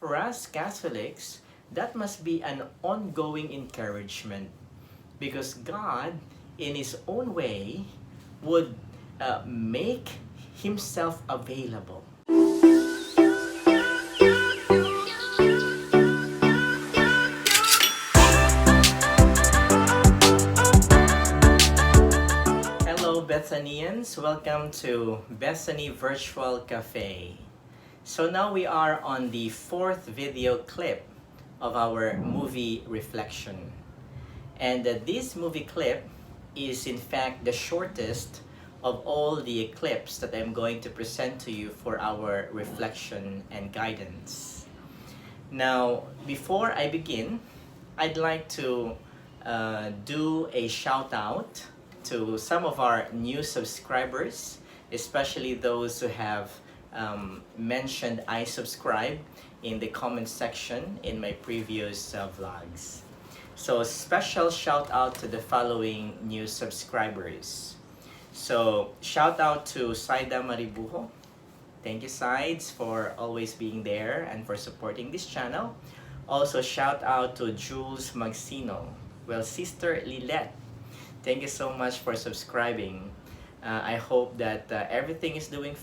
for us Catholics, that must be an ongoing encouragement because God, in His own way, would make Himself available. Hello Bethanians, welcome to Bethany Virtual Cafe. So now we are on the fourth video clip of our movie reflection. And this movie clip is in fact the shortest of all the clips that I'm going to present to you for our reflection and guidance. Now, before I begin, I'd like to do a shout out to some of our new subscribers, especially those who have mentioned I subscribe in the comment section in my previous vlogs. So special shout out to the following new subscribers. So shout out to Saida Maribujo. Thank you Sides for always being there and for supporting this channel. Also shout out to Jules Magsino. Well, Sister Lilette, thank you so much for subscribing. I hope that everything is doing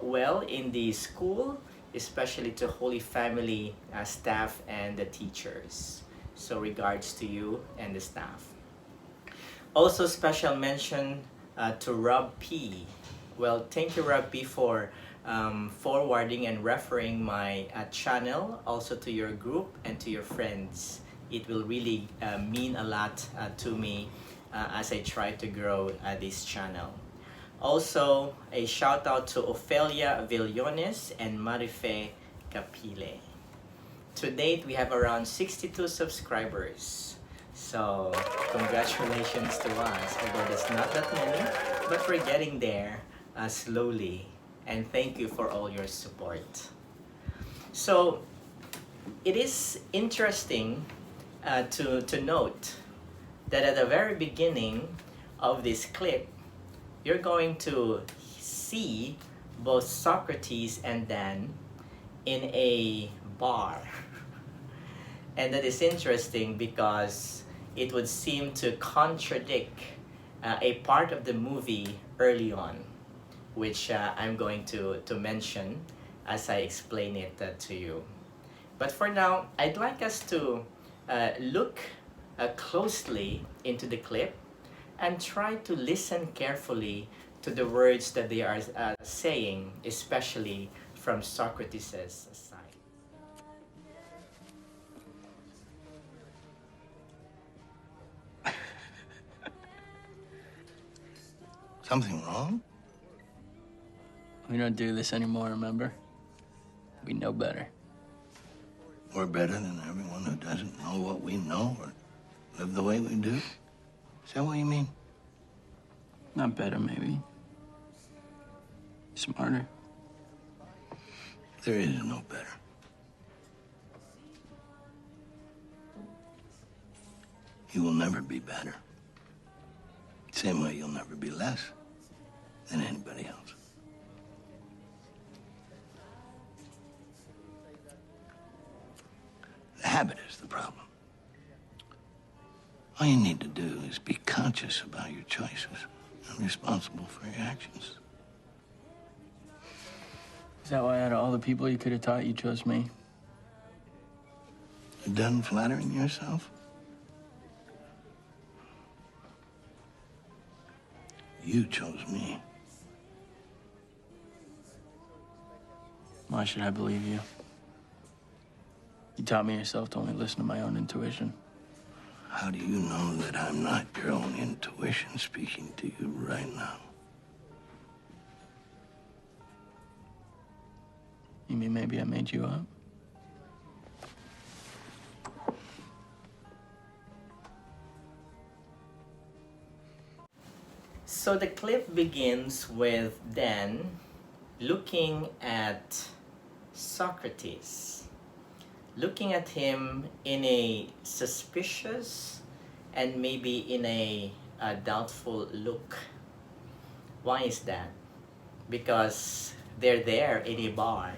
well in the school, especially to Holy Family staff and the teachers. So regards to you and the staff. Also special mention to Rob P. Well, thank you Rob P for forwarding and referring my channel also to your group and to your friends. It will really mean a lot to me as I try to grow this channel. Also, a shout out to Ofelia Villones and Marife Capile. To date, we have around 62 subscribers. So, congratulations to us, although that's not that many, but we're getting there slowly. And thank you for all your support. So, it is interesting to note that at the very beginning of this clip, you're going to see both Socrates and Dan in a bar. And that is interesting because it would seem to contradict a part of the movie early on, which I'm going to mention as I explain it to you. But for now, I'd like us to look closely into the clip and try to listen carefully to the words that they are saying, especially from Socrates' side. Something wrong? We don't do this anymore, remember? We know better. We're better than everyone who doesn't know what we know or live the way we do? Is that what you mean? Not better, maybe. Smarter. There is no better. You will never be better. Same way you'll never be less than anybody else. The habit is the problem. All you need to do is be conscious about your choices and responsible for your actions. Is that why out of all the people you could have taught, you chose me? You done flattering yourself? You chose me. Why should I believe you? You taught me yourself to only listen to my own intuition. How do you know that I'm not your own intuition speaking to you right now? You mean maybe I made you up? So the clip begins with Dan looking at Socrates, looking at him in a suspicious and maybe in a doubtful look. Why is that? Because they're there in a bar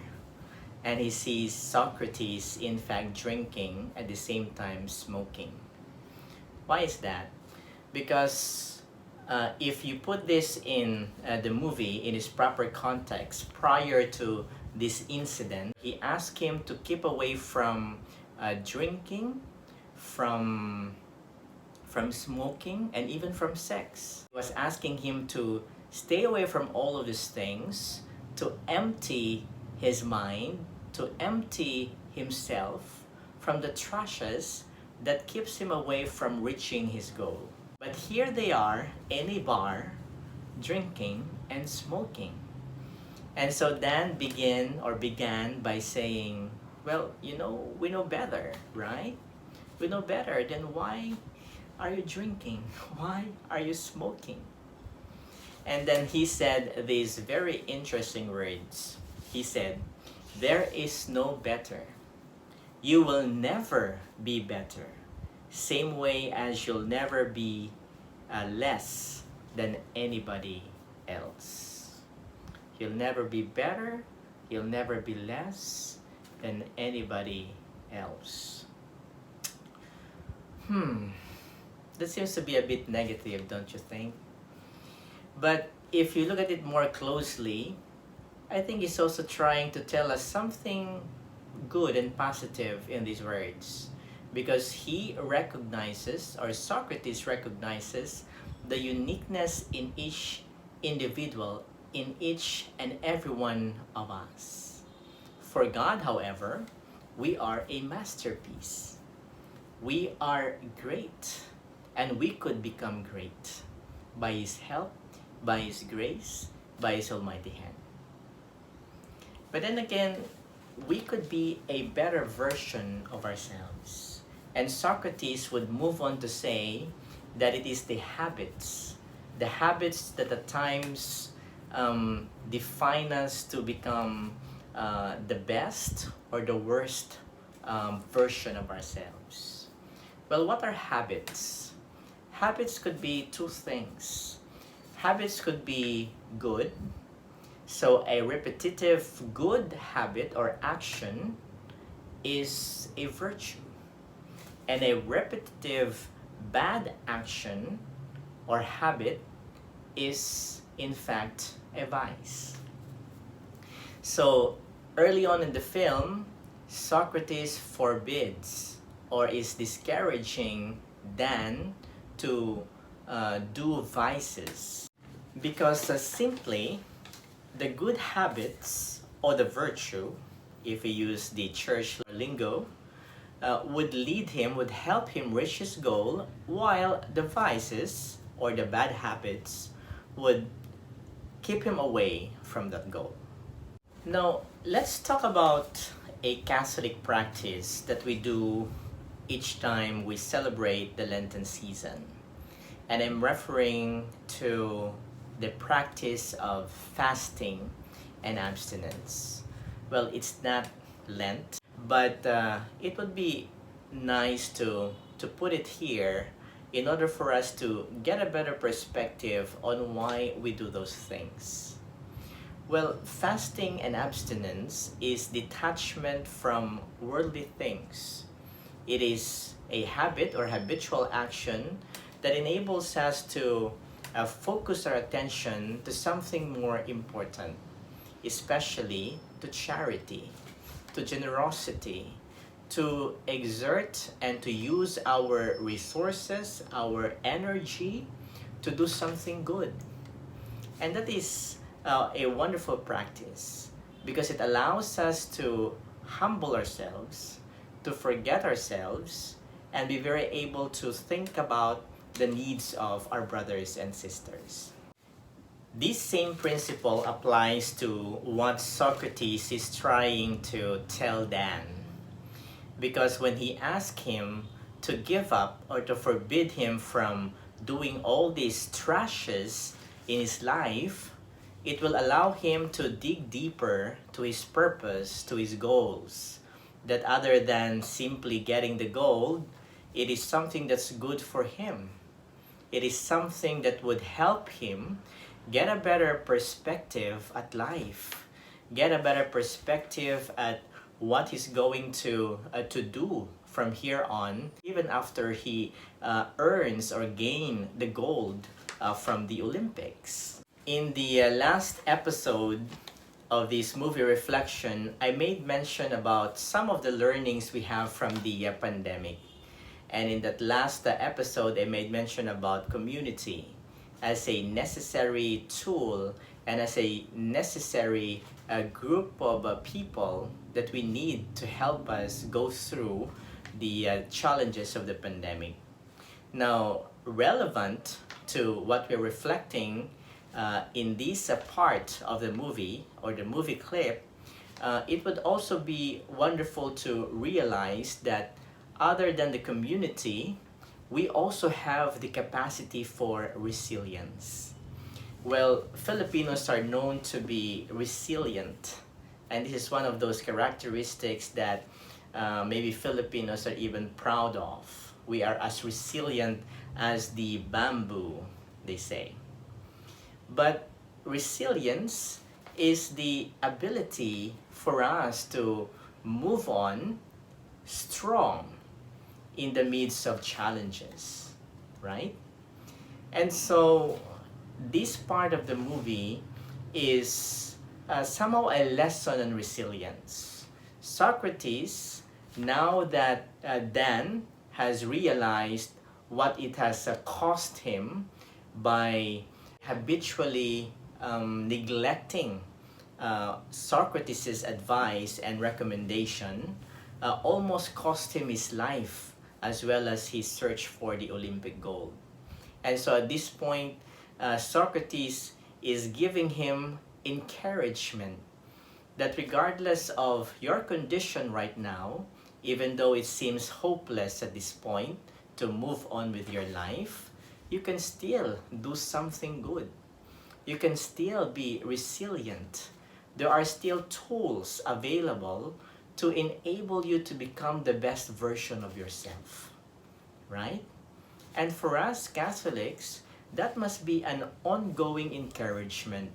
and he sees Socrates in fact drinking at the same time smoking. Why is that? Because if you put this in the movie in its proper context, prior to this incident, he asked him to keep away from drinking, from smoking, and even from sex. He was asking him to stay away from all of these things, to empty his mind, to empty himself from the trashes that keeps him away from reaching his goal. But here they are in a bar, drinking and smoking. And so Dan began by saying, well, we know better, right? We know better, then why are you drinking? Why are you smoking? And then he said these very interesting words. He said, there is no better. You will never be better. Same way as you'll never be less than anybody else. You'll never be better. You'll never be less than anybody else. That seems to be a bit negative, don't you think? But if you look at it more closely, I think he's also trying to tell us something good and positive in these words, because he recognizes, or Socrates recognizes, the uniqueness in each individual, in each and every one of us. For God, however, we are a masterpiece. We are great, and we could become great by His help, by His grace, by His almighty hand. But then again, we could be a better version of ourselves. And Socrates would move on to say that it is the habits that at times define us to become the best or the worst version of ourselves. Well, what are habits? Habits could be two things. Habits could be good. So a repetitive good habit or action is a virtue. And a repetitive bad action or habit is in fact a vice. So early on in the film, Socrates forbids or is discouraging Dan to do vices, because simply the good habits or the virtue, if we use the church lingo, would help him reach his goal, while the vices or the bad habits would keep him away from that goal. Now, let's talk about a Catholic practice that we do each time we celebrate the Lenten season. And I'm referring to the practice of fasting and abstinence. Well, it's not Lent, but it would be nice to put it here in order for us to get a better perspective on why we do those things. Well, fasting and abstinence is detachment from worldly things. It is a habit or habitual action that enables us to focus our attention to something more important, especially to charity, to generosity, to exert and to use our resources, our energy to do something good. And that is a wonderful practice, because it allows us to humble ourselves, to forget ourselves, and be very able to think about the needs of our brothers and sisters. This same principle applies to what Socrates is trying to tell Dan, because when he asked him to give up or to forbid him from doing all these trashes in his life, it will allow him to dig deeper to his purpose, to his goals, that other than simply getting the gold, it is something that's good for him. It is something that would help him get a better perspective at life, get a better perspective at what he's going to do from here on, even after he earns or gain the gold from the Olympics. In the last episode of this movie reflection, I made mention about some of the learnings we have from the pandemic. And in that last episode, I made mention about community as a necessary tool and as a necessary group of people that we need to help us go through the challenges of the pandemic. Now, relevant to what we're reflecting in this part of the movie or the movie clip, it would also be wonderful to realize that other than the community, we also have the capacity for resilience. Well, Filipinos are known to be resilient, and this is one of those characteristics that maybe Filipinos are even proud of. We are as resilient as the bamboo, they say. But resilience is the ability for us to move on strong in the midst of challenges, right? And so this part of the movie is somehow a lesson on resilience. Socrates, now that Dan has realized what it has cost him by habitually neglecting Socrates' advice and recommendation, almost cost him his life as well as his search for the Olympic gold. And so at this point, Socrates is giving him encouragement that regardless of your condition right now, even though it seems hopeless at this point to move on with your life, you can still do something good. You can still be resilient. There are still tools available to enable you to become the best version of yourself, right? And for us Catholics, that must be an ongoing encouragement,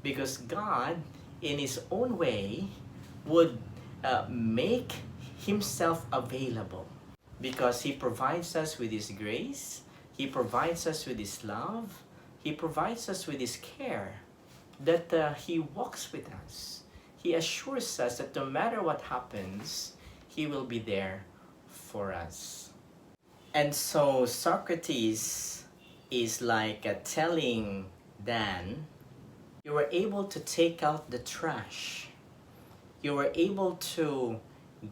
because God, in His own way, would make Himself available, because He provides us with His grace, He provides us with His love, He provides us with His care, that He walks with us. He assures us that no matter what happens, He will be there for us. And so Socrates is like telling Dan, you were able to take out the trash. You were able to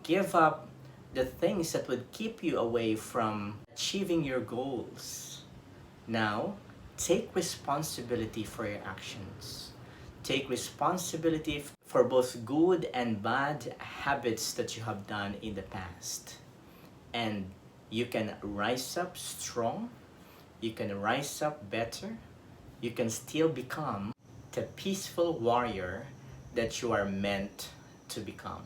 give up the things that would keep you away from achieving your goals. Now, take responsibility for your actions. Take responsibility for both good and bad habits that you have done in the past. And you can rise up strong. You can rise up better. You can still become the peaceful warrior that you are meant to become.